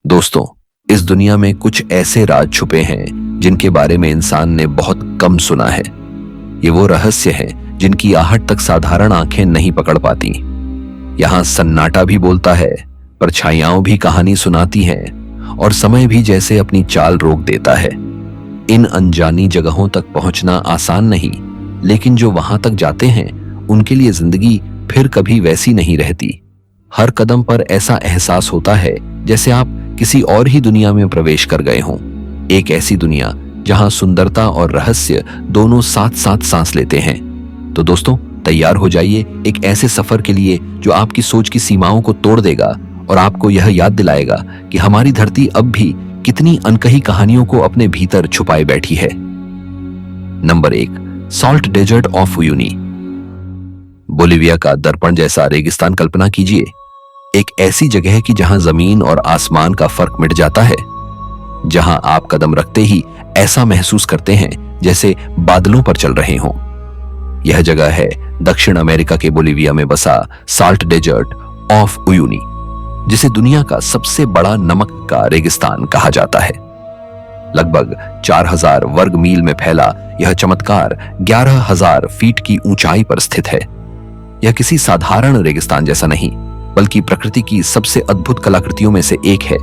दोस्तों, इस दुनिया में कुछ ऐसे राज छुपे हैं जिनके बारे में इंसान ने बहुत कम सुना है। ये वो रहस्य हैं जिनकी आहट तक साधारण आंखें नहीं पकड़ पाती। यहाँ सन्नाटा भी बोलता है, परछाइयां भी कहानी सुनाती हैं और समय भी जैसे अपनी चाल रोक देता है। इन अनजानी जगहों तक पहुंचना आसान नहीं, लेकिन जो वहां तक जाते हैं उनके लिए जिंदगी फिर कभी वैसी नहीं रहती। हर कदम पर ऐसा एहसास होता है जैसे आप किसी और ही दुनिया में प्रवेश कर गए हों। एक ऐसी दुनिया जहां सुंदरता और रहस्य दोनों साथ साथ सांस लेते हैं। तो दोस्तों, तैयार हो जाइए एक ऐसे सफर के लिए जो आपकी सोच की सीमाओं को तोड़ देगा और आपको यह याद दिलाएगा कि हमारी धरती अब भी कितनी अनकही कहानियों को अपने भीतर छुपाए बैठी है। Number 1, salt desert of Uyuni. Bolivia का दर्पण जैसा रेगिस्तान कल्पना कीजिए। एक ऐसी जगह की जहां जमीन और आसमान का फर्क मिट जाता है, जहां आप कदम रखते ही ऐसा महसूस करते हैं जैसे बादलों पर चल रहे हों। यह जगह है दक्षिण अमेरिका के बोलिविया में बसा साल्ट डेजर्ट ऑफ उयूनी, जिसे दुनिया का सबसे बड़ा नमक का रेगिस्तान कहा जाता है। लगभग 4000 वर्ग मील में फैला यह चमत्कार 11000 फीट की ऊंचाई पर स्थित है। यह किसी साधारण रेगिस्तान जैसा नहीं, बल्कि प्रकृति की सबसे अद्भुत कलाकृतियों में से एक है,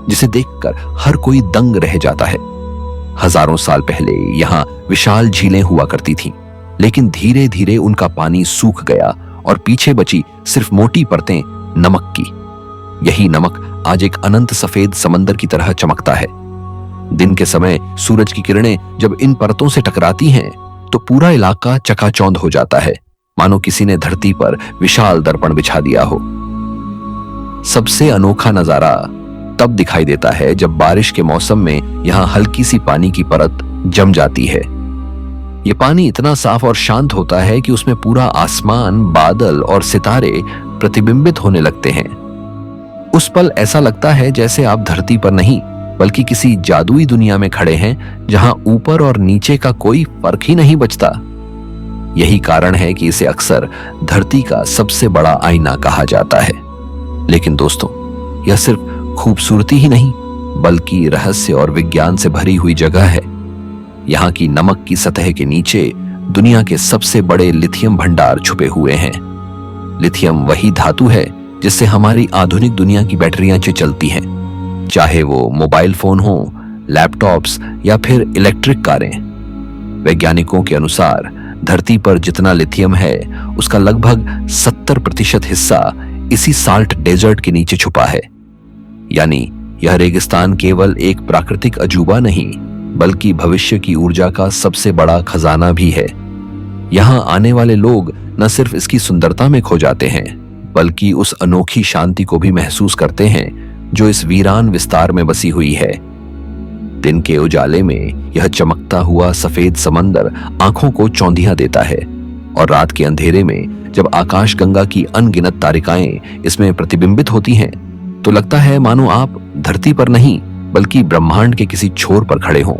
जिसे देखकर हर कोई दंग रह जाता है। हजारों साल पहले यहाँ विशाल झीलें हुआ करती थीं, लेकिन धीरे धीरे उनका पानी सूख गया और पीछे बची सिर्फ मोटी परतें नमक की। यही नमक आज एक अनंत सफेद समंदर की तरह चमकता है। दिन के समय सूरज की किरणें जब इन परतों से टकराती हैं, तो पूरा इलाका चकाचौंध हो जाता है, मानो किसी ने धरती पर विशाल दर्पण बिछा दिया हो। सबसे अनोखा नजारा तब दिखाई देता है जब बारिश के मौसम में यहां हल्की सी पानी की परत जम जाती है। यह पानी इतना साफ और शांत होता है कि उसमें पूरा आसमान, बादल और सितारे प्रतिबिंबित होने लगते हैं। उस पल ऐसा लगता है जैसे आप धरती पर नहीं, बल्कि किसी जादुई दुनिया में खड़े हैं, जहां ऊपर और नीचे का कोई फर्क ही नहीं बचता। यही कारण है कि इसे अक्सर धरती का सबसे बड़ा आईना कहा जाता है। लेकिन दोस्तों, यह सिर्फ खूबसूरती ही नहीं, बल्कि रहस्य और विज्ञान से भरी हुई जगह है। यहाँ की नमक की सतह के नीचे दुनिया के सबसे बड़े लिथियम भंडार छुपे हुए हैं। लिथियम वही धातु है जिससे हमारी आधुनिक दुनिया की बैटरियां चलती हैं, चाहे वो मोबाइल फोन हो, लैपटॉप्स या फिर इलेक्ट्रिक कारें। वैज्ञानिकों के अनुसार धरती पर जितना लिथियम है, उसका लगभग 70% हिस्सा इसी साल्ट डेजर्ट के नीचे छुपा है। यानी यह रेगिस्तान केवल एक प्राकृतिक अजूबा नहीं, बल्कि भविष्य की ऊर्जा का सबसे बड़ा खजाना भी है। यहां आने वाले लोग न सिर्फ इसकी सुंदरता में खो जाते हैं, बल्कि उस अनोखी शांति को भी महसूस करते हैं जो इस वीरान विस्तार में बसी हुई है। दिन के उजाले में यह चमकता हुआ सफेद समंदर आंखों को चौंधिया देता है, और रात के अंधेरे में जब आकाश गंगा की अनगिनत तारिकाएं इसमें प्रतिबिंबित होती हैं, तो लगता है मानो आप धरती पर नहीं, बल्कि ब्रह्मांड के किसी छोर पर खड़े हों।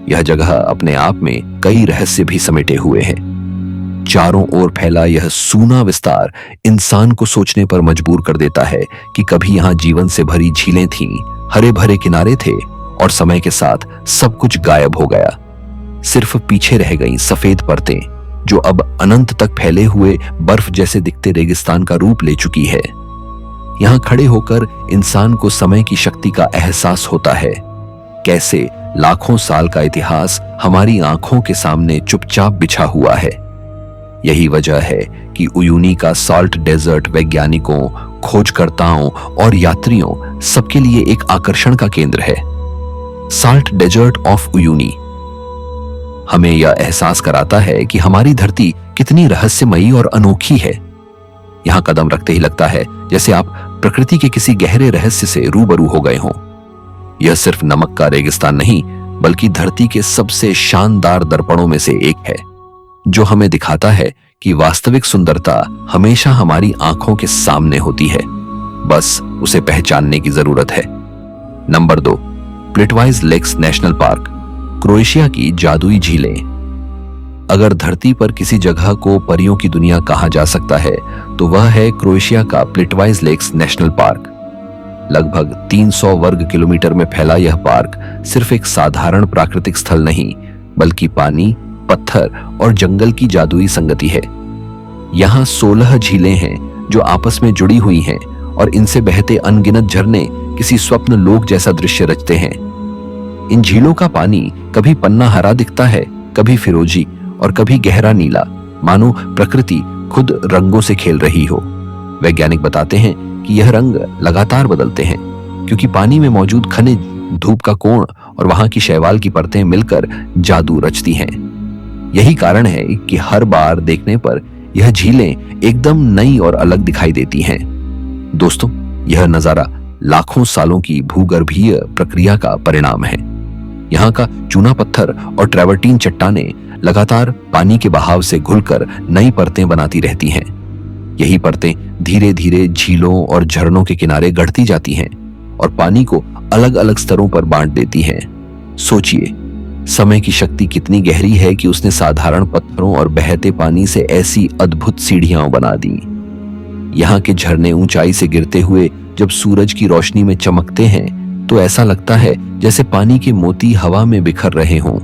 यह जगह अपने आप में कई रहस्य भी समेटे हुए हैं। चारों ओर फैला यह सूना विस्तार इंसान को सोचने पर मजबूर कर देता है कि कभी यहाँ जीवन से भरी झीलें थीं, हरे भरे किनारे थे, और समय के साथ सब कुछ गायब हो गया। सिर्फ पीछे रह गईं सफेद परतें, जो अब अनंत तक फैले हुए बर्फ जैसे दिखते रेगिस्तान का रूप ले चुकी है। यहाँ खड़े होकर इंसान को समय की शक्ति का एहसास होता है। कैसे लाखों साल का इतिहास हमारी आंखों के सामने चुपचाप बिछा हुआ है। यही वजह है कि उयूनी का साल्ट डेजर्ट वैज्ञानिकों, खोजकर्ताओं और यात्रियों सबके लिए एक आकर्षण का केंद्र है। साल्ट डेजर्ट ऑफ उयूनी हमें यह एहसास कराता है कि हमारी धरती कितनी रहस्यमयी और अनोखी है। यहां कदम रखते ही लगता है जैसे आप प्रकृति के किसी गहरे रहस्य से रूबरू हो गए हों। यह सिर्फ नमक का रेगिस्तान नहीं, बल्कि धरती के सबसे शानदार दर्पणों में से एक है, जो हमें दिखाता है कि वास्तविक सुंदरता हमेशा हमारी आंखों के सामने होती है, बस उसे पहचानने की जरूरत है। Number 2, Plitvice lakes national park, Croatia की जादुई झीलें। अगर धरती पर किसी जगह को परियों की दुनिया कहा जा सकता है, तो वह है क्रोएशिया का प्लिटवाइज लेक्स नेशनल पार्क। लगभग 300 वर्ग किलोमीटर में फैला यह पार्क सिर्फ एक साधारण प्राकृतिक स्थल नहीं, बल्कि पानी, पत्थर और जंगल की जादुई संगति है। यहाँ 16 झीलें हैं जो आपस में जुड़ी हुई हैं और इनसे बहते अनगिनत झरने किसी स्वप्न लोक जैसा दृश्य रचते हैं। इन झीलों का पानी कभी पन्ना हरा दिखता है, कभी फिरोजी और कभी गहरा नीला, मानो प्रकृति खुद रंगों से खेल रही हो। वैज्ञानिक बताते हैं कि यह रंग लगातार बदलते हैं क्योंकि पानी में मौजूद खनिज, धूप का कोण और वहां की शैवाल की परतें मिलकर जादू रचती हैं। यही कारण है कि हर बार देखने पर यह झीलें एकदम नई और अलग दिखाई देती हैं। दोस्तों, यह नजारा लाखों सालों की भूगर्भीय प्रक्रिया का परिणाम है। यहाँ का चूना पत्थर और ट्रैवर्टीन चट्टानें लगातार पानी के बहाव से घुलकर नई परतें बनाती रहती हैं। यही परतें धीरे धीरे झीलों और झरनों के किनारे गढ़ती जाती हैं और पानी को अलग अलग स्तरों पर बांट देती हैं। सोचिए, समय की शक्ति कितनी गहरी है कि उसने साधारण पत्थरों और बहते पानी से ऐसी अद्भुत सीढ़ियां बना दी। यहाँ के झरने ऊंचाई से गिरते हुए जब सूरज की रोशनी में चमकते हैं तो ऐसा लगता है जैसे पानी के मोती हवा में बिखर रहे हों।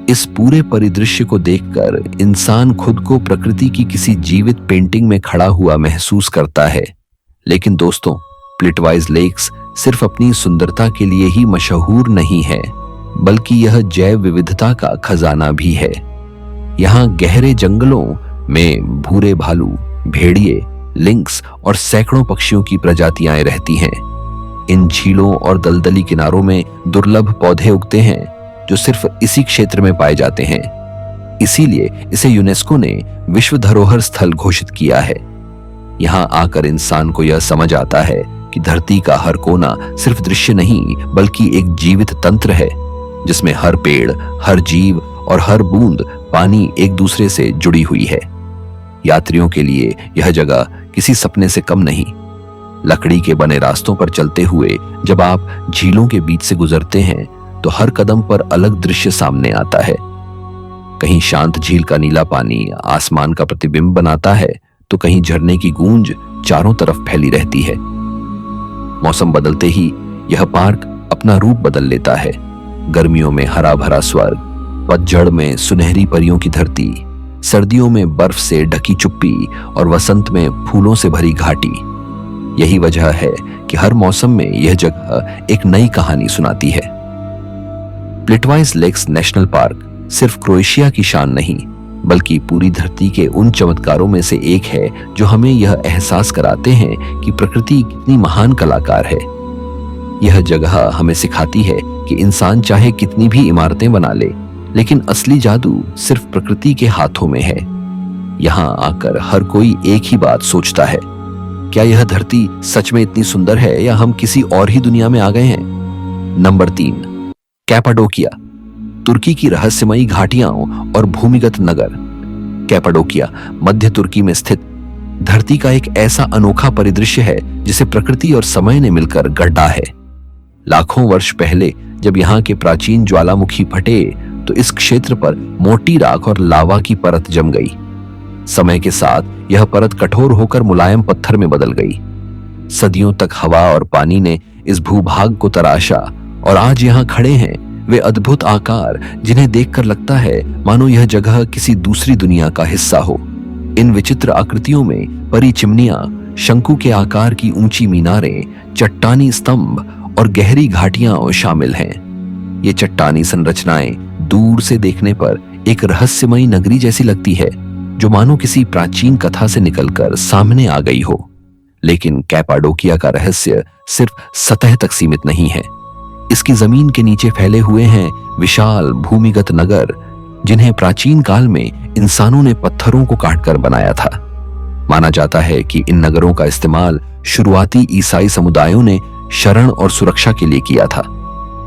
इस पूरे परिदृश्य को देखकर इंसान खुद को प्रकृति की किसी जीवित पेंटिंग में खड़ा हुआ महसूस करता है। लेकिन दोस्तों, प्लिटवाइज लेक्स सिर्फ अपनी सुंदरता के लिए ही मशहूर नहीं है, बल्कि यह जैव विविधता का खजाना भी है। यहाँ गहरे जंगलों में भूरे भालू, भेड़िए, लिंक्स और सैकड़ों पक्षियों की प्रजातियां रहती हैं। इन झीलों और दलदली किनारों में दुर्लभ पौधे उगते हैं जो सिर्फ इसी क्षेत्र में पाए जाते हैं। इसीलिए इसे यूनेस्को ने विश्व धरोहर स्थल घोषित किया है। यहाँ आकर इंसान को यह समझ आता है कि धरती का हर कोना सिर्फ दृश्य नहीं, बल्कि एक जीवित तंत्र है जिसमें हर पेड़, हर जीव और हर बूंद पानी एक दूसरे से जुड़ी हुई है। यात्रियों के लिए यह जगह किसी सपने से कम नहीं। लकड़ी के बने रास्तों पर चलते हुए जब आप झीलों के बीच से गुजरते हैं तो हर कदम पर अलग दृश्य सामने आता है। कहीं शांत झील का नीला पानी आसमान का प्रतिबिंब बनाता है, तो कहीं झरने की गूंज चारों तरफ फैली रहती है। मौसम बदलते ही यह पार्क अपना रूप बदल लेता है। गर्मियों में हरा भरा स्वर्ग, पतझड़ में सुनहरी परियों की धरती, सर्दियों में बर्फ से ढकी चुप्पी और वसंत में फूलों से भरी घाटी। यही वजह है कि हर मौसम में यह जगह एक नई कहानी सुनाती है। प्लिटवाइज लेक्स नेशनल पार्क सिर्फ क्रोएशिया की शान नहीं, बल्कि पूरी धरती के उन चमत्कारों में से एक है जो हमें यह एहसास कराते हैं कि प्रकृति कितनी महान कलाकार है। यह जगह हमें सिखाती है कि इंसान चाहे कितनी भी इमारतें बना ले, लेकिन असली जादू सिर्फ प्रकृति के हाथों में है। यहाँ आकर हर कोई एक ही बात सोचता है, क्या यह धरती सच में इतनी सुंदर है या हम किसी और ही दुनिया में आ गए हैं? नंबर 3, कैपाडोकिया, तुर्की की रहस्यमयी घाटियां और भूमिगत नगर। कैपाडोकिया मध्य तुर्की में स्थित धरती का एक ऐसा अनोखा परिदृश्य है जिसे प्रकृति और समय ने मिलकर गढ़ा है। लाखों वर्ष पहले जब यहाँ के प्राचीन ज्वालामुखी फटे तो इस क्षेत्र पर मोटी राख और लावा की परत जम गई। समय के साथ यह परत कठोर होकर मुलायम पत्थर में बदल गई। सदियों तक हवा और पानी ने इस भूभाग को तराशा और आज यहाँ खड़े हैं वे अद्भुत आकार जिन्हें देखकर लगता है मानो यह जगह किसी दूसरी दुनिया का हिस्सा हो। इन विचित्र आकृतियों में परी चिमनियां, शंकु के आकार की ऊंची मीनारें, चट्टानी स्तंभ और गहरी घाटियां शामिल हैं। ये चट्टानी संरचनाएं दूर से देखने पर एक रहस्यमयी नगरी जैसी लगती है जो मानो किसी प्राचीन कथा से निकलकर सामने आ गई हो। लेकिन कैपाडोकिया का रहस्य सिर्फ सतह तक सीमित नहीं है। इसकी जमीन के नीचे फैले हुए हैं विशाल भूमिगत नगर जिन्हें प्राचीन काल में इंसानों ने पत्थरों को काटकर बनाया था। माना जाता है कि इन नगरों का इस्तेमाल शुरुआती ईसाई समुदायों ने शरण और सुरक्षा के लिए किया था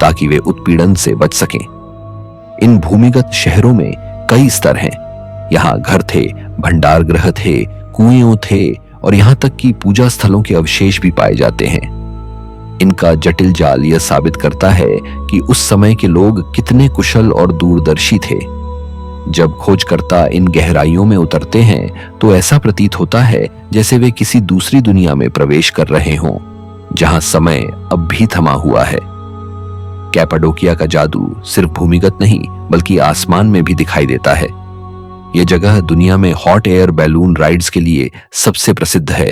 ताकि वे उत्पीड़न से बच सकें। इन भूमिगत शहरों में कई स्तर हैं। यहाँ घर थे, भंडार गृह थे, कुएं थे और यहाँ तक कि पूजा स्थलों के अवशेष भी पाए जाते हैं। इनका जटिल जाल यह साबित करता है कि उस समय के लोग कितने कुशल और दूरदर्शी थे। जब खोजकर्ता इन गहराइयों में उतरते हैं तो ऐसा प्रतीत होता है जैसे वे किसी दूसरी दुनिया में प्रवेश कर रहे हों। जहां समय अब भी थमा हुआ है। कैपाडोकिया का जादू सिर्फ भूमिगत नहीं बल्कि आसमान में भी दिखाई देता है। यह जगह दुनिया में हॉट एयर बैलून राइड्स के लिए सबसे प्रसिद्ध है।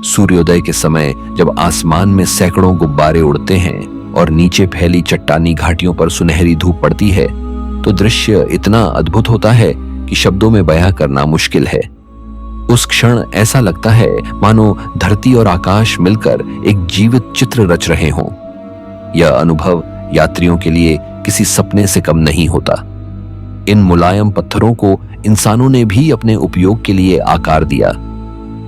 सूर्योदय के समय जब आसमान में सैकड़ों गुब्बारे उड़ते हैं और नीचे फैली चट्टानी घाटियों पर सुनहरी धूप पड़ती है तो दृश्य इतना अद्भुत होता है कि शब्दों में बयां करना मुश्किल है। उस क्षण ऐसा लगता है मानो धरती और आकाश मिलकर एक जीवित चित्र रच रहे हों। यह अनुभव यात्रियों के लिए किसी सपने से कम नहीं होता। इन मुलायम पत्थरों को इंसानों ने भी अपने उपयोग के लिए आकार दिया।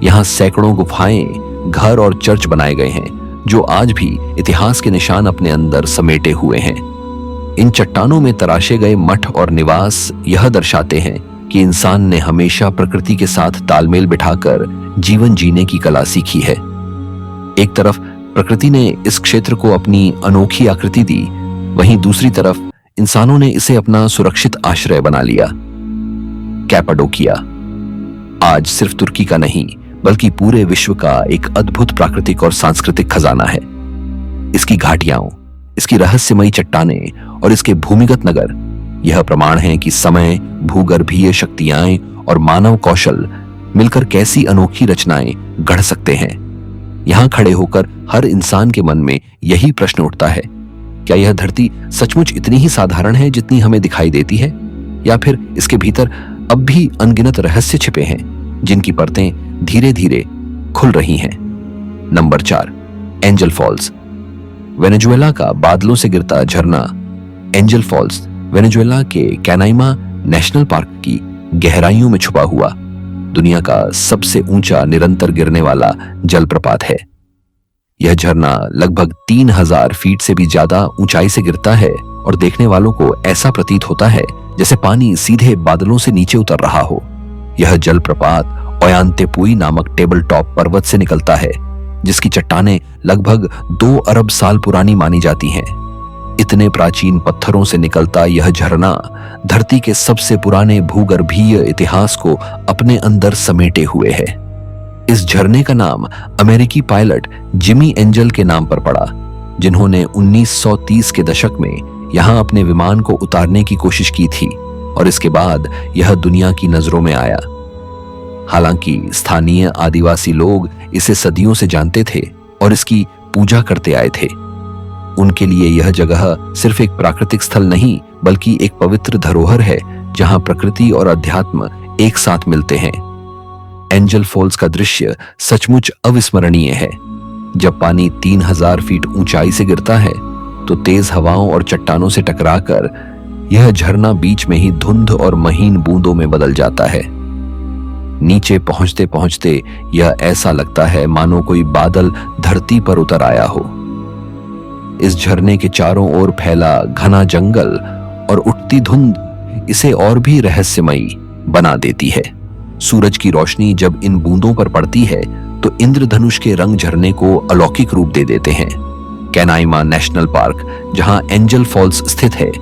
यहाँ सैकड़ों गुफाएं, घर और चर्च बनाए गए हैं जो आज भी इतिहास के निशान अपने अंदर समेटे हुए हैं। इन चट्टानों में तराशे गए मठ और निवास यह दर्शाते हैं कि इंसान ने हमेशा प्रकृति के साथ तालमेल बिठाकर जीवन जीने की कला सीखी है। एक तरफ प्रकृति ने इस क्षेत्र को अपनी अनोखी आकृति दी, वहीं दूसरी तरफ इंसानों ने इसे अपना सुरक्षित आश्रय बना लिया। कैपाडोकिया आज सिर्फ तुर्की का नहीं बल्कि पूरे विश्व का एक अद्भुत प्राकृतिक और सांस्कृतिक खजाना है। इसकी घाटियां, इसकी रहस्यमयी चट्टानें और इसके भूमिगत नगर यह प्रमाण है कि समय, भूगर्भीय शक्तियां और मानव कौशल मिलकर कैसी अनोखी रचनाएं गढ़ सकते हैं। यहां खड़े होकर हर इंसान के मन में यही प्रश्न उठता है, क्या यह धरती सचमुच इतनी ही साधारण है जितनी हमें दिखाई देती है, या फिर इसके भीतर अब भी अनगिनत रहस्य छिपे हैं जिनकी परतें धीरे धीरे खुल रही हैं। Number 4, angel false. वेनेजुएला का बादलों से गिरता झरना एंजल फॉल्स वेनेजुएला के कैनाइमा नेशनल पार्क की गहराइयों में छुपा हुआ दुनिया का सबसे ऊंचा निरंतर गिरने वाला जलप्रपात है। यह झरना लगभग 3000 फीट से भी ज्यादा ऊंचाई से गिरता है और देखने वालों को ऐसा प्रतीत होता है जैसे पानी सीधे बादलों से नीचे उतर रहा हो। यह जलप्रपात ओयांतेपुई नामक टेबल टॉप पर्वत से निकलता है जिसकी चट्टानें लगभग 2 अरब साल पुरानी मानी जाती हैं। इतने प्राचीन पत्थरों से निकलता यह झरना धरती के सबसे पुराने भूगर्भीय इतिहास को अपने अंदर समेटे हुए है। इस झरने का नाम अमेरिकी पायलट जिमी एंजल के नाम पर पड़ा, जिन्होंने 1930 के दशक में यहां अपने विमान को उतारने की कोशिश की थी और इसके बाद यह दुनिया की नजरों में आया। हालांकि स्थानीय आदिवासी लोग इसे सदियों से जानते थे और इसकी पूजा करते आए थे। उनके लिए यह जगह सिर्फ एक प्राकृतिक स्थल नहीं बल्कि एक पवित्र धरोहर है जहां प्रकृति और अध्यात्म एक साथ मिलते हैं। एंजल फॉल्स का दृश्य सचमुच अविस्मरणीय है। जब पानी 3000 फीट ऊंचाई से गिरता है तो तेज हवाओं और चट्टानों से टकराकर यह झरना बीच में ही धुंध और महीन बूंदों में बदल जाता है। नीचे पहुंचते पहुंचते यह ऐसा लगता है मानो कोई बादल धरती पर उतर आया हो। इस झरने के चारों ओर फैला घना जंगल और उठती धुंध इसे और भी रहस्यमयी बना देती है। सूरज की रोशनी जब इन बूंदों पर पड़ती है तो इंद्रधनुष के रंग झरने को अलौकिक रूप दे देते हैं। कैनाइमा नेशनल पार्क, जहां एंजल फॉल्स स्थित है,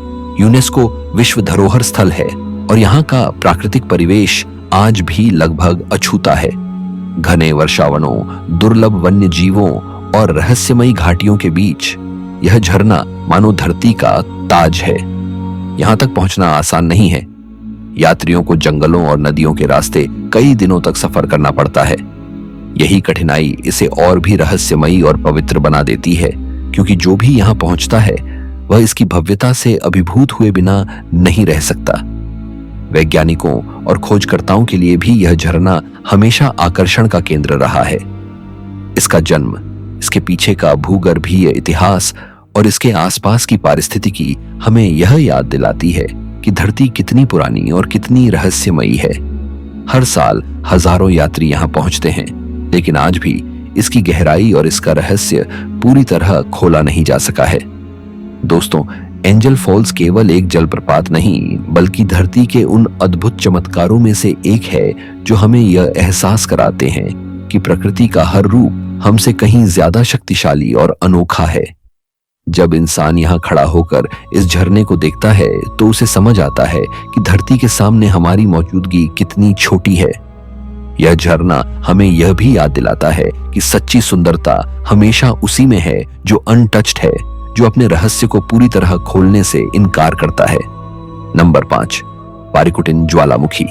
यूनेस्को विश्व धरोहर स्थल है और यहाँ का प्राकृतिक परिवेश आज भी लगभग अछूता है। घने वर्षावनों, दुर्लभ वन्य जीवों और रहस्यमयी घाटियों के बीच यह झरना मानो धरती का ताज है। यहां तक पहुंचना आसान नहीं है। यात्रियों को जंगलों और नदियों के रास्ते कई दिनों तक सफर करना पड़ता है। यही कठिनाई इसे और भी रहस्यमयी और पवित्र बना देती है, क्योंकि जो भी यहां पहुंचता है वह इसकी भव्यता से अभिभूत हुए बिना नहीं रह सकता। वैज्ञानिकों और खोजकर्ताओं के लिए भी यह झरना हमेशा आकर्षण का केंद्र रहा है। इसका जन्म, इसके पीछे का भूगर्भीय इतिहास और इसके आसपास की पारिस्थितिकी हमें यह याद दिलाती है कि धरती कितनी पुरानी और कितनी रहस्यमयी है। हर साल हजारों यात्री यहां पहुंचते हैं, लेकिन आज भी इसकी गहराई और इसका रहस्य पूरी तरह खोला नहीं जा सका है। दोस्तों, एंजल फॉल्स केवल एक जलप्रपात नहीं बल्कि धरती के उन अद्भुत चमत्कारों में से एक है जो हमें यह एहसास कराते हैं कि प्रकृति का हर रूप हमसे कहीं ज्यादा शक्तिशाली और अनोखा है। जब इंसान यहाँ खड़ा होकर इस झरने को देखता है तो उसे समझ आता है कि धरती के सामने हमारी मौजूदगी कितनी छोटी है। यह झरना हमें यह भी याद दिलाता है कि सच्ची सुंदरता हमेशा उसी में है जो अनटच्ड है, जो अपने रहस्य को पूरी तरह खोलने से इनकार करता है। नंबर 5, पारिकुटिन ज्वालामुखी।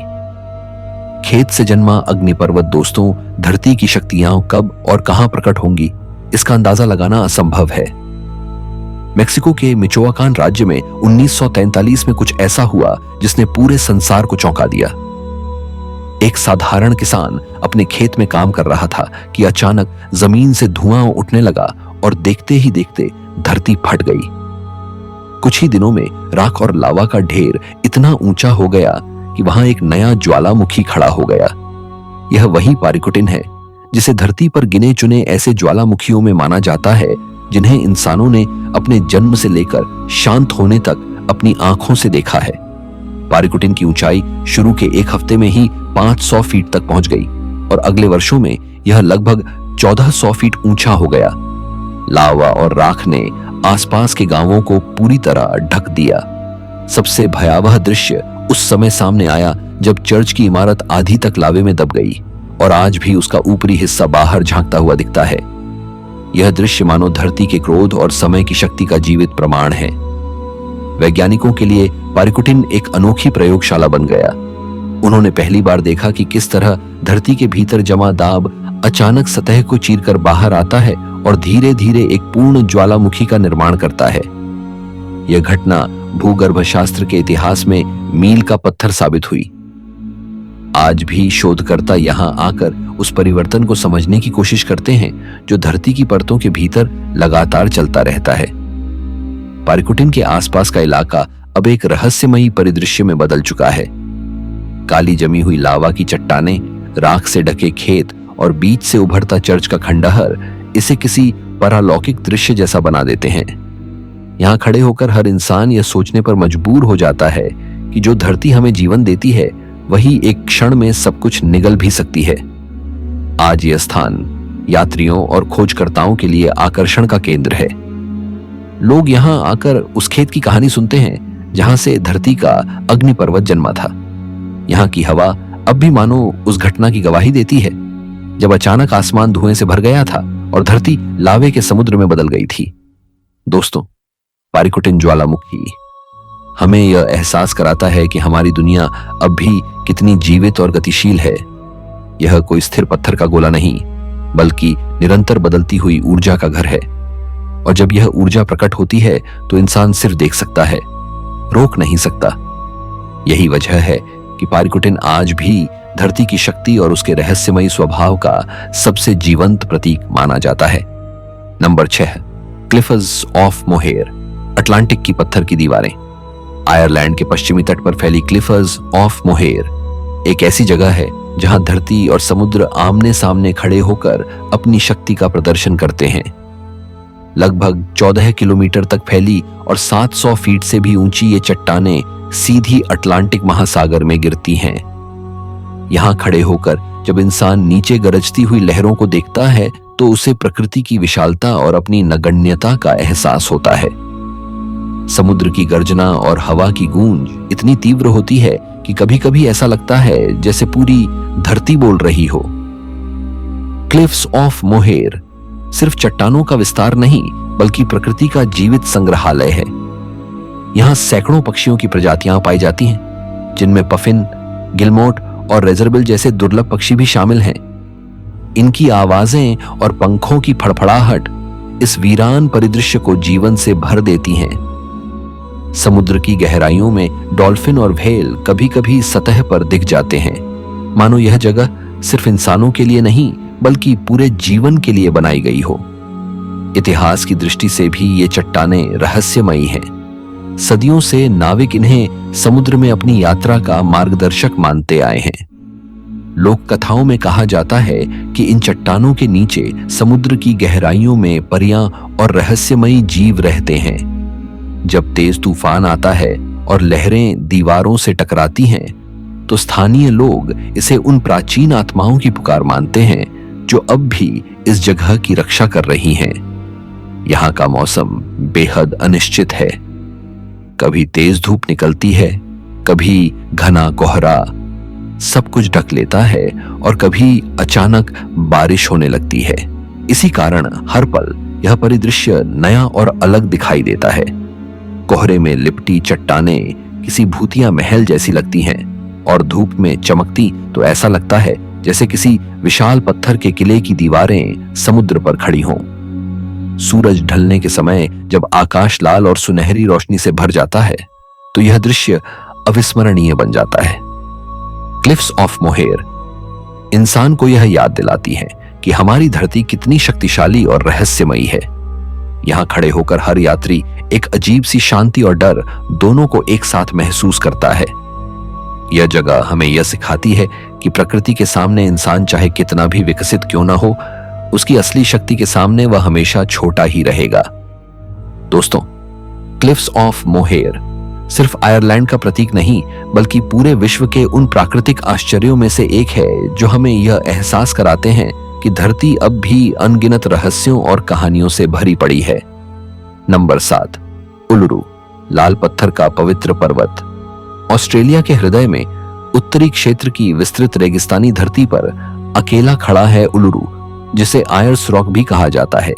खेत से जन्मा अग्निपर्वत दोस्तों, धरती की शक्तियां कब और कहां प्रकट होंगी, इसका अंदाजा लगाना असंभव है। मेक्सिको के मिचोआकान राज्य में 1943 में कुछ ऐसा हुआ जिसने पूरे संसार को चौंका दिया। एक साधारण किसान अपने खेत में काम कर रहा था कि अचानक जमीन से धुआं उठने लगा और देखते ही देखते धरती फट गई। कुछ ही दिनों में राख और लावा का ढेर इतना ऊंचा हो गया कि वहां एक नया ज्वालामुखी खड़ा हो गया। यह वही पारिकुटिन है जिसे धरती पर गिने चुने ऐसे ज्वालामुखियों में माना जाता है जिन्हें इंसानों ने अपने जन्म से लेकर शांत होने तक अपनी आंखों से देखा है। पारिकुटिन की ऊंचाई शुरू के एक हफ्ते में ही 500 फीट तक पहुंच गई और अगले वर्षों में यह लगभग 1400 फीट ऊंचा हो गया। लावा और राख ने आसपास के गांवों को पूरी तरह ढक दिया। सबसे भयावह दृश्य उस समय सामने आया जब चर्च की इमारत आधी तक लावे में दब गई और आज भी उसका ऊपरी हिस्सा बाहर झांकता हुआ दिखता है। यह दृश्य मानो धरती के क्रोध और समय की शक्ति का जीवित प्रमाण है। वैज्ञानिकों के लिए पारिकुटिन एक अनोखी प्रयोगशाला बन गया। उन्होंने पहली बार देखा कि किस तरह धरती के भीतर जमा दाब अचानक सतह को चीरकर बाहर आता है और धीरे धीरे एक पूर्ण ज्वालामुखी का निर्माण करता है। यह घटना भूगर्भशास्त्र के इतिहास में मील का पत्थर साबित हुई। आज भी शोधकर्ता यहां आकर उस परिवर्तन को समझने की कोशिश करते हैं जो धरती की परतों के भीतर लगातार चलता रहता है। पारिकुटिन के आसपास का इलाका अब एक रहस्यमयी परिदृश्य में बदल चुका है। काली जमी हुई लावा की चट्टानें, राख से ढके खेत और बीच से उभरता चर्च का खंडहर इसे किसी पारलौकिक दृश्य जैसा बना देते हैं। यहां खड़े होकर हर इंसान यह सोचने पर मजबूर हो जाता है कि जो धरती हमें जीवन देती है वही एक क्षण में सब कुछ निगल भी सकती है। आज यह स्थान यात्रियों और खोजकर्ताओं के लिए आकर्षण का केंद्र है। लोग यहां आकर उस खेत की कहानी सुनते हैं जहां से धरती का अग्निपर्वत जन्मा था। यहां की हवा अब भी मानो उस घटना की गवाही देती है जब अचानक आसमान धुएं से भर गया था और धरती लावे के समुद्र में बदल गई थी। दोस्तों, पारिकुटिन ज्वालामुखी हमें यह एहसास कराता है कि हमारी दुनिया अब भी कितनी जीवित और गतिशील है। यह कोई स्थिर पत्थर का गोला नहीं, बल्कि निरंतर बदलती हुई ऊर्जा का घर है। और जब यह ऊर्जा प्रकट होती है तो इंसान सिर्फ देख सकता है, रोक नहीं सकता। यही वजह है कि पारिकुटिन आज भी धरती की शक्ति और उसके रहस्यमयी स्वभाव का सबसे जीवंत प्रतीक माना जाता है। Number 6, cliffs of mohair, Atlantic की पत्थर की दीवारें। आयरलैंड के पश्चिमी तट पर फैली क्लिफ्स ऑफ मोहेर एक ऐसी जगह है जहां धरती और समुद्र आमने सामने खड़े होकर अपनी शक्ति का प्रदर्शन करते हैं। लगभग 14 किलोमीटर तक फैली और 700 फीट से भी ऊंची ये चट्टानें सीधी अटलांटिक महासागर में गिरती हैं। यहां खड़े होकर जब इंसान नीचे गरजती हुई लहरों को देखता है तो उसे प्रकृति की विशालता और अपनी नगण्यता का एहसास होता है। समुद्र की गर्जना और हवा की गूंज इतनी तीव्र होती है कि कभी-कभी ऐसा लगता है जैसे पूरी धरती बोल रही हो। क्लिफ्स ऑफ मोहेर सिर्फ चट्टानों का विस्तार नहीं, बल्कि प्रकृति का जीवित संग्रहालय है। यहां सैकड़ों पक्षियों की प्रजातियां पाई जाती हैं, जिनमें पफिन, गिलमोट और रेजरबिल जैसे दुर्लभ पक्षी भी शामिल हैं। इनकी आवाजें और पंखों की फड़फड़ाहट इस वीरान परिदृश्य को जीवन से भर देती हैं। समुद्र की गहराइयों में डॉल्फिन और व्हेल कभी-कभी सतह पर दिख जाते हैं, मानो यह जगह सिर्फ इंसानों के लिए नहीं बल्कि पूरे जीवन के लिए बनाई गई हो। इतिहास की दृष्टि से भी ये चट्टानें रहस्यमयी हैं। सदियों से नाविक इन्हें समुद्र में अपनी यात्रा का मार्गदर्शक मानते आए हैं। लोक कथाओं में कहा जाता है कि इन चट्टानों के नीचे समुद्र की गहराइयों में परियां और रहस्यमयी जीव रहते हैं। जब तेज तूफान आता है और लहरें दीवारों से टकराती हैं, तो स्थानीय लोग इसे उन प्राचीन आत्माओं की पुकार मानते हैं जो अब भी इस जगह की रक्षा कर रही हैं। यहाँ का मौसम बेहद अनिश्चित है। कभी तेज धूप निकलती है, कभी घना कोहरा, सब कुछ ढक लेता है और कभी अचानक बारिश होने लगती है। इसी कारण हर पल यह परिदृश्य नया और अलग दिखाई देता है। कोहरे में लिपटी चट्टानें किसी भूतिया महल जैसी लगती हैं और धूप में चमकती तो ऐसा लगता है जैसे किसी विशाल पत्थर के किले की दीवारें समुद्र पर खड़ी हों। सूरज ढलने के समय जब आकाश लाल और सुनहरी रोशनी से भर जाता है तो यह दृश्य अविस्मरणीय बन जाता है। क्लिफ्स ऑफ मोहेर इंसान को यह याद दिलाती है कि हमारी धरती कितनी शक्तिशाली और रहस्यमयी है। यहां खड़े होकर हर यात्री एक अजीब सी शांति और डर दोनों को एक साथ महसूस करता है। यह जगह हमें यह सिखाती है कि प्रकृति के सामने इंसान चाहे कितना भी विकसित क्यों ना हो, उसकी असली शक्ति के सामने वह हमेशा छोटा ही रहेगा। दोस्तों, क्लिफ्स ऑफ मोहेर सिर्फ आयरलैंड का प्रतीक नहीं बल्कि पूरे विश्व के उन प्राकृतिक आश्चर्यों में से एक है जो हमें यह एहसास कराते हैं कि धरती अब भी अनगिनत रहस्यों और कहानियों से भरी पड़ी है। नंबर 7, उलुरू, लाल पत्थर का पवित्र पर्वत। ऑस्ट्रेलिया के हृदय में उत्तरी क्षेत्र की विस्तृत रेगिस्तानी धरती पर अकेला खड़ा है उलुरू, जिसे आयर्स रॉक भी कहा जाता है।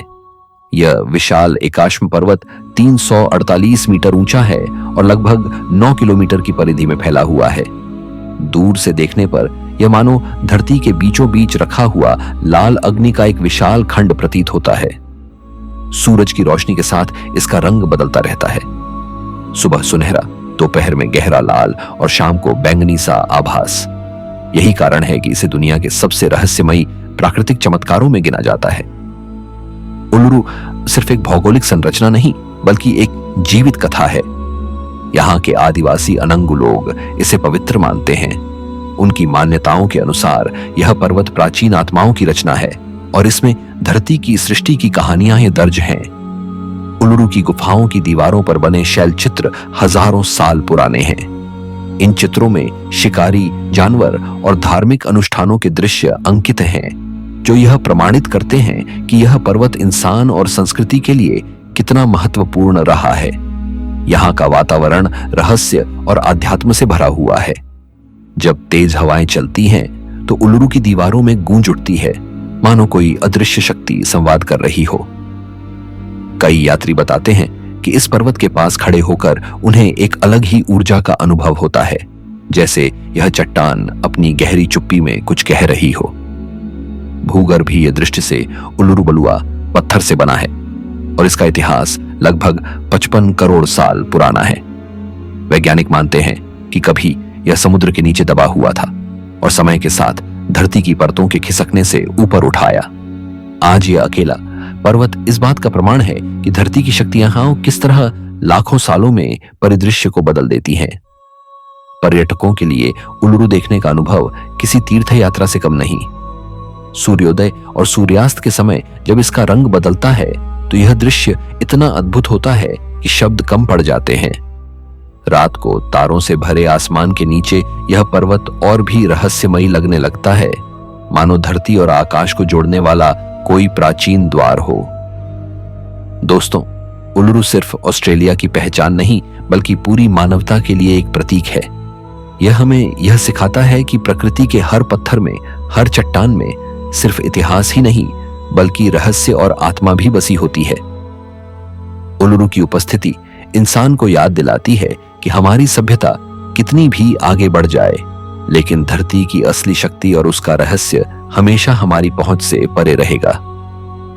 यह विशाल एकाश्म पर्वत 348 मीटर ऊंचा है और लगभग 9 किलोमीटर की परिधि में फैला हुआ है। दूर से देखने पर यह मानो धरती के बीचों बीच रखा हुआ लाल अग्नि का एक विशाल खंड प्रतीत होता है। सूरज की रोशनी के साथ इसका रंग बदलता रहता है। सुबह सुनहरा, दोपहर में गहरा लाल और शाम को बैंगनी सा आभास। यही कारण है कि इसे दुनिया के सबसे रहस्यमयी प्राकृतिक चमत्कारों में गिना जाता है। उलुरू सिर्फ एक भौगोलिक संरचना नहीं बल्कि एक जीवित कथा है। यहाँ के आदिवासी अनंगु लोग इसे पवित्र मानते हैं। उनकी मान्यताओं के अनुसार यह पर्वत प्राचीन आत्माओं की रचना है और इसमें धरती की सृष्टि की कहानियां ही दर्ज हैं। उलुरू की गुफाओं की दीवारों पर बने शैल चित्र हजारों साल पुराने हैं। इन चित्रों में शिकारी, जानवर और धार्मिक अनुष्ठानों के दृश्य अंकित हैं, जो यह प्रमाणित करते हैं कि यह पर्वत इंसान और संस्कृति के लिए कितना महत्वपूर्ण रहा है। यहाँ का वातावरण रहस्य और आध्यात्म से भरा हुआ है। जब तेज हवाएं चलती हैं तो उलुरू की दीवारों में गूंज उठती है, मानो कोई अदृश्य शक्ति संवाद कर रही हो। कई यात्री बताते हैं कि इस पर्वत के पास खड़े होकर उन्हें एक अलग ही ऊर्जा का अनुभव होता है, जैसे यह चट्टान अपनी गहरी चुप्पी में कुछ कह रही हो। भूगर्भीय दृष्टि से उलुरू बलुआ पत्थर से बना है और इसका इतिहास लगभग 55 करोड़ साल पुराना है। वैज्ञानिक मानते हैं कि कभी यह समुद्र के नीचे दबा हुआ था और समय के साथ धरती की परतों के खिसकने से ऊपर उठ आया। आज यह अकेला पर्वत इस बात का प्रमाण है कि धरती की शक्तियां किस तरह लाखों सालों में परिदृश्य को बदल देती हैं। पर्यटकों के लिए उलुरू देखने का अनुभव किसी तीर्थ यात्रा से कम नहीं। सूर्योदय और सूर्यास्त के समय जब इसका रंग बदलता है तो यह दृश्य इतना अद्भुत होता है कि शब्द कम पड़ जाते हैं। रात को तारों से भरे आसमान के नीचे यह पर्वत और भी रहस्यमयी लगने लगता है, मानो धरती और आकाश को जोड़ने वाला कोई प्राचीन द्वार हो। दोस्तों, उलुरू सिर्फ ऑस्ट्रेलिया की पहचान नहीं बल्कि पूरी मानवता के लिए एक प्रतीक है। यह हमें यह सिखाता है कि प्रकृति के हर पत्थर में, हर चट्टान में सिर्फ इतिहास ही नहीं बल्कि रहस्य और आत्मा भी बसी होती है। उलुरू की उपस्थिति इंसान को याद दिलाती है कि हमारी सभ्यता कितनी भी आगे बढ़ जाए, लेकिन धरती की असली शक्ति और उसका रहस्य हमेशा हमारी पहुंच से परे रहेगा।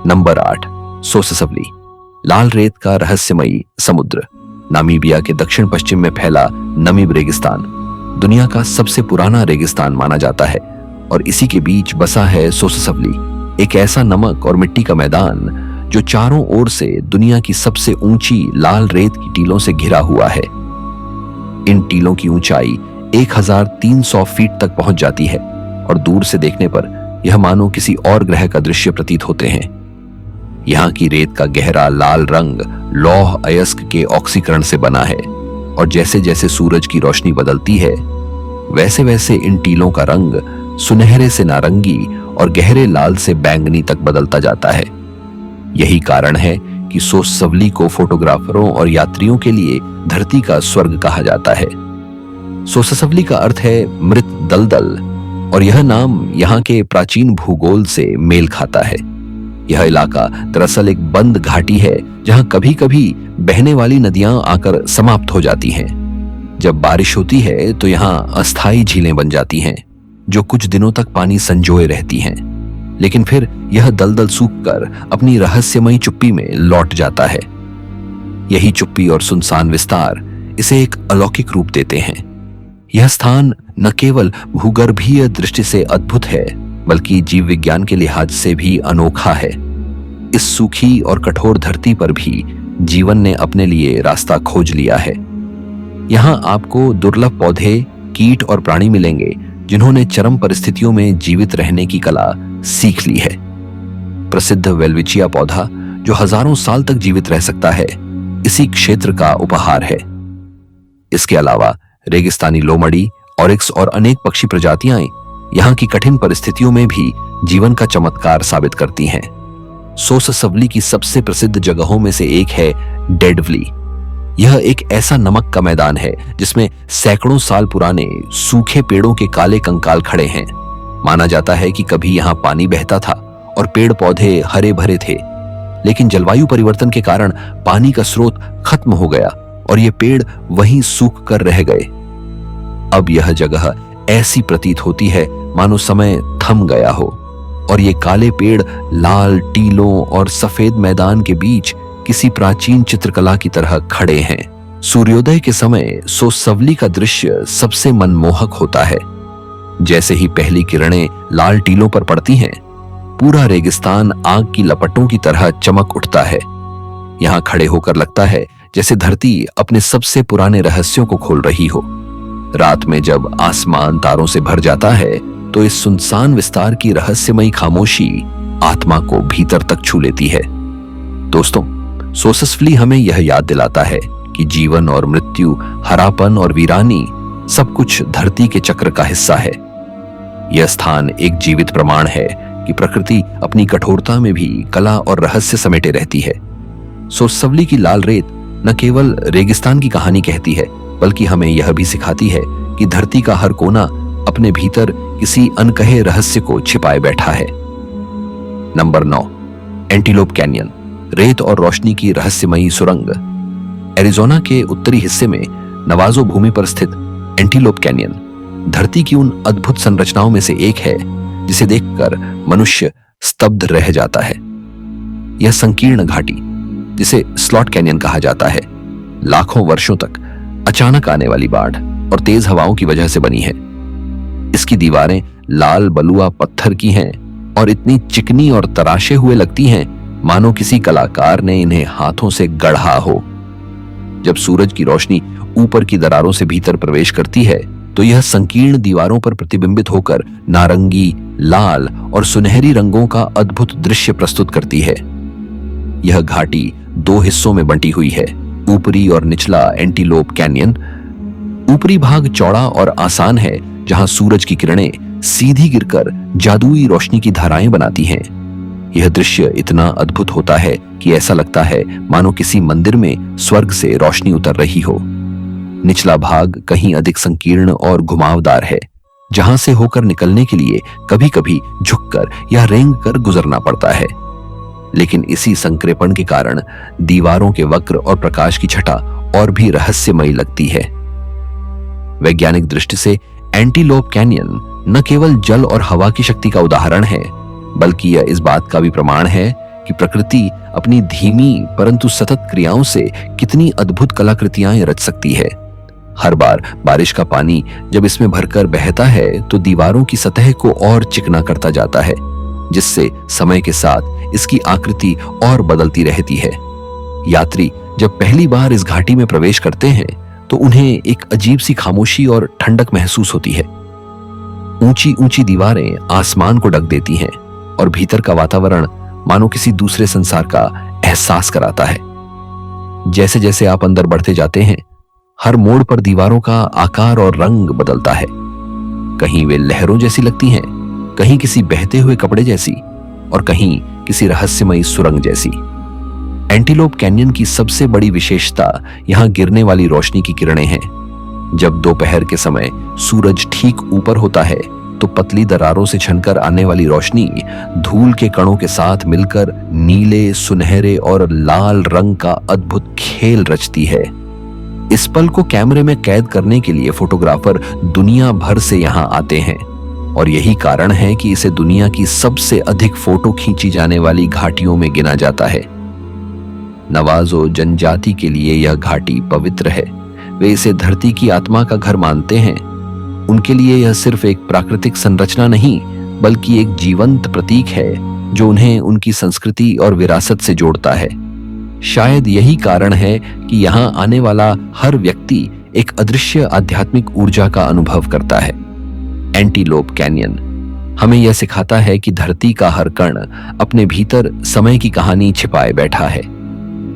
नंबर 8, सोससवली, लाल रेत का रहस्यमयी समुद्र। नामीबिया के दक्षिण पश्चिम में फैला नमीब रेगिस्तान दुनिया का सबसे पुराना रेगिस्तान माना जाता है और इसी के बीच बसा है सोससवली, एक ऐसा नमक और मिट्टी का मैदान जो चारों ओर से दुनिया की सबसे ऊंची लाल रेत की टीलों से घिरा हुआ है। इन टीलों की ऊंचाई 1300 फीट तक पहुंच जाती है और दूर से देखने पर यह मानो किसी और ग्रह का दृश्य प्रतीत होते हैं। यहाँ की रेत का गहरा लाल रंग लौह अयस्क के ऑक्सीकरण से बना है और जैसे जैसे सूरज की रोशनी बदलती है वैसे वैसे इन टीलों का रंग सुनहरे से नारंगी और गहरे लाल से बैंगनी तक बदलता जाता है। यही कारण है कि सोससवली को फोटोग्राफरों और यात्रियों के लिए धरती का स्वर्ग कहा जाता है। सोससवली का अर्थ है मृत दलदल और यह नाम यहाँ के प्राचीन भूगोल से मेल खाता है। यह इलाका दरअसल एक बंद घाटी है जहाँ कभी कभी बहने वाली नदियां आकर समाप्त हो जाती हैं। जब बारिश होती है तो यहाँ अस्थायी झीलें बन जाती हैं जो कुछ दिनों तक पानी संजोए रहती हैं, लेकिन फिर यह दलदल सूखकर अपनी रहस्यमयी चुप्पी में लौट जाता है। यही चुप्पी और सुनसान विस्तार इसे एक अलौकिक रूप देते हैं। यह स्थान न केवल भूगर्भीय दृष्टि से अद्भुत है बल्कि जीव विज्ञान के लिहाज से भी अनोखा है। इस सूखी और कठोर धरती पर भी जीवन ने अपने लिए रास्ता खोज लिया है। यहाँ आपको दुर्लभ पौधे, कीट और प्राणी मिलेंगे जिन्होंने चरम परिस्थितियों में जीवित रहने की कला सीख ली है। प्रसिद्ध वेल्विचिया पौधा जो हजारों साल तक जीवित रह सकता है, इसी क्षेत्र का उपहार है। इसके अलावा रेगिस्तानी लोमड़ी, ऑरिक्स और अनेक पक्षी प्रजातियां यहाँ की कठिन परिस्थितियों में भी जीवन का चमत्कार साबित करती हैं। सोससवली की सबसे प्रसिद्ध जगहों में से एक है डेडवली। यह एक ऐसा नमक का मैदान है जिसमें सैकड़ों साल पुराने सूखे पेड़ों के काले कंकाल खड़े हैं। माना जाता है कि कभी यहाँ पानी बहता था और पेड़ पौधे हरे भरे थे, लेकिन जलवायु परिवर्तन के कारण पानी का स्रोत खत्म हो गया और ये पेड़ वहीं सूख कर रह गए। अब यह जगह ऐसी प्रतीत होती है मानो समय थम गया हो और ये काले पेड़ लाल टीलों और सफेद मैदान के बीच किसी प्राचीन चित्रकला की तरह खड़े हैं। सूर्योदय के समय सोससवली का दृश्य सबसे मनमोहक होता है। जैसे ही पहली किरणें लाल टीलों पर पड़ती हैं, पूरा रेगिस्तान आग की लपटों की तरह चमक उठता है। यहाँ खड़े होकर लगता है जैसे धरती अपने सबसे पुराने रहस्यों को खोल रही हो। रात में जब आसमान तारों से भर जाता है तो इस सुनसान विस्तार की रहस्यमयी खामोशी आत्मा को भीतर तक छू लेती है। दोस्तों, सोससवली हमें यह याद दिलाता है कि जीवन और मृत्यु, हरापन और वीरानी सब कुछ धरती के चक्र का हिस्सा है। यह स्थान एक जीवित प्रमाण है कि प्रकृति अपनी कठोरता में भी कला और रहस्य समेटे रहती है। सोससवली की लाल रेत न केवल रेगिस्तान की कहानी कहती है बल्कि हमें यह भी सिखाती है कि धरती का हर कोना अपने भीतर किसी अनकहे रहस्य को छिपाए बैठा है। नंबर 9, एंटीलोप कैनियन, रेत और रोशनी की रहस्यमयी सुरंग। एरिज़ोना के उत्तरी हिस्से में नवाजो भूमि पर स्थित एंटीलोप कैनियन धरती की उन अद्भुत संरचनाओं में से एक है जिसे देखकर मनुष्य स्तब्ध रह जाता है। यह संकीर्ण घाटी, जिसे स्लॉट कैनियन कहा जाता है, लाखों वर्षों तक अचानक आने वाली बाढ़ और तेज हवाओं की वजह से बनी है। इसकी दीवारें लाल बलुआ पत्थर की हैं और इतनी चिकनी और तराशे हुए लगती हैं मानो किसी कलाकार ने इन्हें हाथों से गढ़ा हो। जब सूरज की रोशनी ऊपर की दरारों से भीतर प्रवेश करती है तो यह संकीर्ण दीवारों पर प्रतिबिंबित होकर नारंगी, लाल और सुनहरी रंगों का अद्भुत दृश्य प्रस्तुत करती है। यह घाटी 2 हिस्सों में बंटी हुई है, ऊपरी और निचला एंटीलोप कैनियन। ऊपरी भाग चौड़ा और आसान है जहां सूरज की किरणें सीधी गिरकर जादुई रोशनी की धाराएं बनाती हैं। यह दृश्य इतना अद्भुत होता है कि ऐसा लगता है मानो किसी मंदिर में स्वर्ग से रोशनी उतर रही हो। निचला भाग कहीं अधिक संकीर्ण और घुमावदार है, जहां से होकर निकलने के लिए कभी कभी झुककर या रेंग कर गुजरना पड़ता है। लेकिन इसी संक्रेपण के कारण दीवारों के वक्र और प्रकाश की छटा और भी रहस्यमयी लगती है। वैज्ञानिक दृष्टि से एंटीलोप कैनियन न केवल जल और हवा की शक्ति का उदाहरण है बल्कि यह इस बात का भी प्रमाण है कि प्रकृति अपनी धीमी परंतु सतत क्रियाओं से कितनी अद्भुत कलाकृतियां रच सकती है। हर बार बारिश का पानी जब इसमें भरकर बहता है तो दीवारों की सतह को और चिकना करता जाता है, जिससे समय के साथ इसकी आकृति और बदलती रहती है। यात्री जब पहली बार इस घाटी में प्रवेश करते हैं तो उन्हें एक अजीब सी खामोशी और ठंडक महसूस होती है। ऊंची ऊंची दीवारें आसमान को ढक देती हैं और भीतर का वातावरण मानो किसी दूसरे संसार का एहसास कराता है। जैसे जैसे आप अंदर बढ़ते जाते हैं, हर मोड़ पर दीवारों का आकार और रंग बदलता है। कहीं वे लहरों जैसी लगती हैं, कहीं किसी बहते हुए कपड़े जैसी और कहीं किसी रहस्यमयी सुरंग जैसी। एंटीलोप कैनियन की सबसे बड़ी विशेषता यहाँ गिरने वाली रोशनी की किरणें हैं। जब दोपहर के समय सूरज ठीक ऊपर होता है तो पतली दरारों से छनकर आने वाली रोशनी धूल के कणों के साथ मिलकर नीले, सुनहरे और लाल रंग का अद्भुत खेल रचती है। इस पल को कैमरे में कैद करने के लिए फोटोग्राफर दुनिया भर से यहां आते हैं और यही कारण है कि इसे दुनिया की सबसे अधिक फोटो खींची जाने वाली घाटियों में गिना जाता है। नवाजो जनजाति के लिए यह घाटी पवित्र है। वे इसे धरती की आत्मा का घर मानते हैं। उनके लिए यह सिर्फ एक प्राकृतिक संरचना नहीं बल्कि एक जीवंत प्रतीक है जो उन्हें उनकी संस्कृति और विरासत से जोड़ता है। शायद यही कारण है कि यहाँ आने वाला हर व्यक्ति एक अदृश्य आध्यात्मिक ऊर्जा का अनुभव करता है। एंटीलोप कैनियन हमें यह सिखाता है कि धरती का हर कण अपने भीतर समय की कहानी छिपाए बैठा है।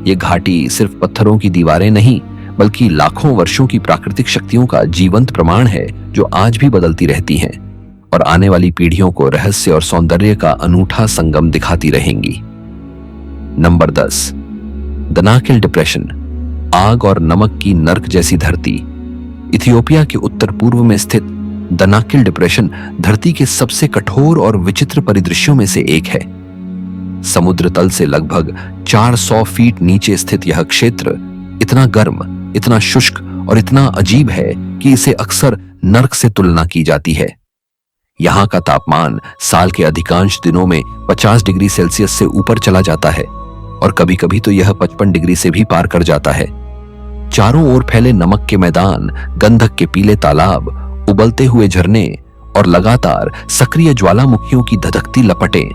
ये घाटी सिर्फ पत्थरों की दीवारें नहीं बल्कि लाखों वर्षों की प्राकृतिक शक्तियों का जीवंत प्रमाण है जो आज भी बदलती रहती हैं और आने वाली पीढ़ियों को रहस्य और सौंदर्य का अनूठा संगम दिखाती रहेंगी। नंबर 10, दनाकिल डिप्रेशन, आग और नमक की नर्क जैसी धरती। इथियोपिया के उत्तर पूर्व में स्थित दनाकिल डिप्रेशन धरती के सबसे कठोर और विचित्र परिदृश्यों में से एक है। समुद्र तल से लगभग 400 फीट नीचे स्थित यह क्षेत्र इतना गर्म, इतना शुष्क और इतना अजीब है कि इसे अक्सर नर्क से तुलना की जाती है। यहाँ का तापमान साल के अधिकांश दिनों में 50 डिग्री सेल्सियस से ऊपर चला जाता है और कभी-कभी तो यह 55 डिग्री से भी पार कर जाता है। चारों ओर फैले नमक के मैदान, गंधक के पीले तालाब, उबलते हुए झरने और लगातार सक्रिय ज्वालामुखियों की धधकती लपटें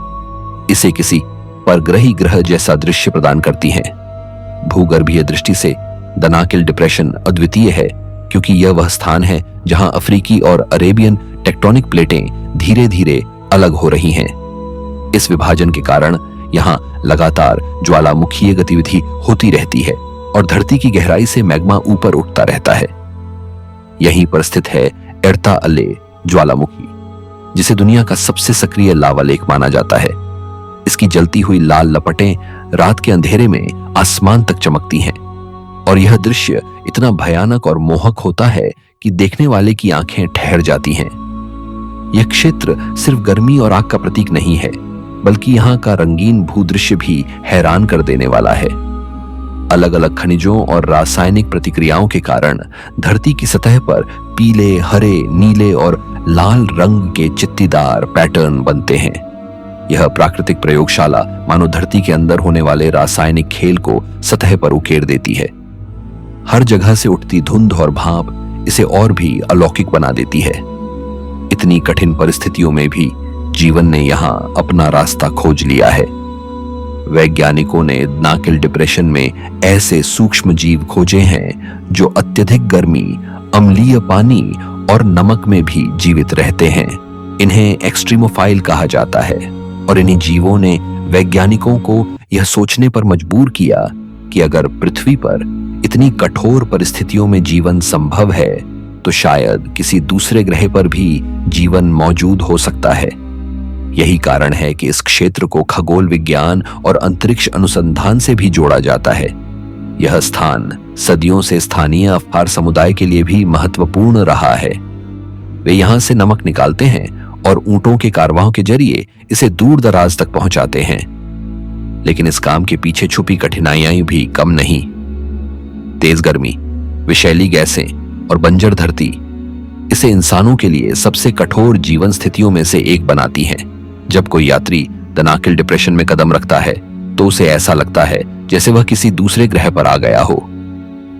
इसे किसी परग्रही ग्रह जैसा दृश्य प्रदान करती हैं। भूगर्भीय दृष्टि से दनाकिल डिप्रेशन अद्वितीय है क्योंकि यह वह स्थान है जहां अफ्रीकी और अरेबियन टेक्टोनिक प्लेटें धीरे धीरे अलग हो रही हैं। इस विभाजन के कारण यहां लगातार ज्वालामुखीय गतिविधि होती रहती है और धरती की गहराई से मैग्मा ऊपर उठता रहता है। यहीं पर स्थित है एर्ता अले ज्वालामुखी, जिसे दुनिया का सबसे सक्रिय लावा लेक माना जाता है। इसकी जलती हुई लाल लपटें रात के अंधेरे में आसमान तक चमकती हैं और यह दृश्य इतना भयानक और मोहक होता है कि देखने वाले की आंखें ठहर जाती हैं। यह क्षेत्र सिर्फ गर्मी और आग का प्रतीक नहीं है बल्कि यहाँ का रंगीन भूदृश्य भी हैरान कर देने वाला है। अलग अलग खनिजों और रासायनिक प्रतिक्रियाओं के कारण धरती की सतह पर पीले, हरे, नीले और लाल रंग के चित्तीदार पैटर्न बनते हैं। यह प्राकृतिक प्रयोगशाला मानो धरती के अंदर होने वाले रासायनिक खेल को सतह पर उकेर देती है। हर जगह से उठती धुंध और भाप इसे और भी अलौकिक बना देती है। इतनी कठिन परिस्थितियों में भी जीवन ने यहाँ अपना रास्ता खोज लिया है। वैज्ञानिकों ने दनाकिल डिप्रेशन में ऐसे सूक्ष्म जीव खोजे हैं जो अत्यधिक गर्मी, अम्लीय पानी और नमक में भी जीवित रहते हैं। इन्हें एक्सट्रीमोफाइल कहा जाता है और इन्हीं जीवों ने वैज्ञानिकों को यह सोचने पर मजबूर किया कि अगर पृथ्वी पर इतनी कठोर परिस्थितियों में जीवन संभव है तो शायद किसी दूसरे ग्रह पर भी जीवन मौजूद हो सकता है। यही कारण है कि इस क्षेत्र को खगोल विज्ञान और अंतरिक्ष अनुसंधान से भी जोड़ा जाता है। यह स्थान सदियों से स्थानीय अफार समुदाय के लिए भी महत्वपूर्ण रहा है। वे यहाँ से नमक निकालते हैं और ऊंटों के कारवां के जरिए इसे दूर दराज तक पहुंचाते हैं। लेकिन इस काम के पीछे छुपी कठिनाइयां भी कम नहीं। तेज गर्मी, विषैली गैसें और बंजर धरती इसे इंसानों के लिए सबसे कठोर जीवन स्थितियों में से एक बनाती हैं। जब कोई यात्री दनाकिल डिप्रेशन में कदम रखता है तो उसे ऐसा लगता है जैसे वह किसी दूसरे ग्रह पर आ गया हो।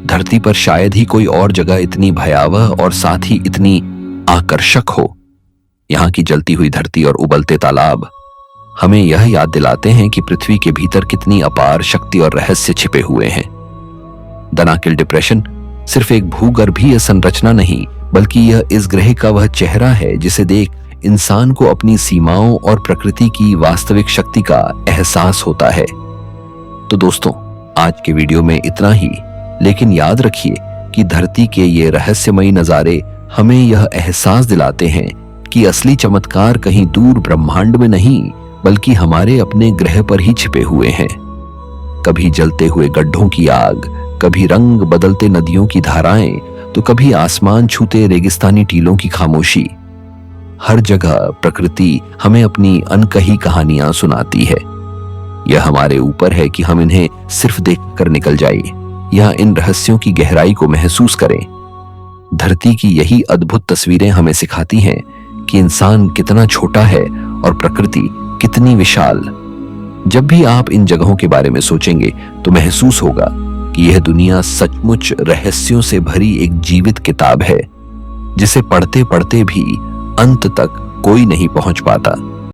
धरती पर शायद ही कोई और जगह इतनी भयावह और साथ ही इतनी आकर्षक हो। यहाँ की जलती हुई धरती और उबलते तालाब हमें यह याद दिलाते हैं कि पृथ्वी के भीतर कितनी अपार शक्ति और रहस्य छिपे हुए हैं। दनाकिल डिप्रेशन सिर्फ एक भूगर्भीय संरचना नहीं बल्कि यह इस ग्रह का वह चेहरा है जिसे देख इंसान को अपनी सीमाओं और प्रकृति की वास्तविक शक्ति का एहसास होता है। तो दोस्तों, आज के वीडियो में इतना ही, लेकिन याद रखिए कि धरती के ये रहस्यमयी नजारे हमें यह एहसास दिलाते हैं कि असली चमत्कार कहीं दूर ब्रह्मांड में नहीं बल्कि हमारे अपने ग्रह पर ही छिपे हुए हैं। कभी जलते हुए गड्ढों की आग, कभी रंग बदलते नदियों की धाराएं, तो कभी आसमान छूते रेगिस्तानी टीलों की खामोशी। हर जगह प्रकृति हमें अपनी अनकही कहानियां सुनाती है। यह हमारे ऊपर है कि हम इन्हें सिर्फ देखकर निकल जाए या इन रहस्यों की गहराई को महसूस करें। धरती की यही अद्भुत तस्वीरें हमें सिखाती हैं कि इंसान कितना छोटा है और प्रकृति कितनी विशाल। जब भी आप इन जगहों के बारे में सोचेंगे तो महसूस होगा कि यह दुनिया सचमुच रहस्यों से भरी एक जीवित किताब है, जिसे पढ़ते पढ़ते भी अंत तक कोई नहीं पहुंच पाता।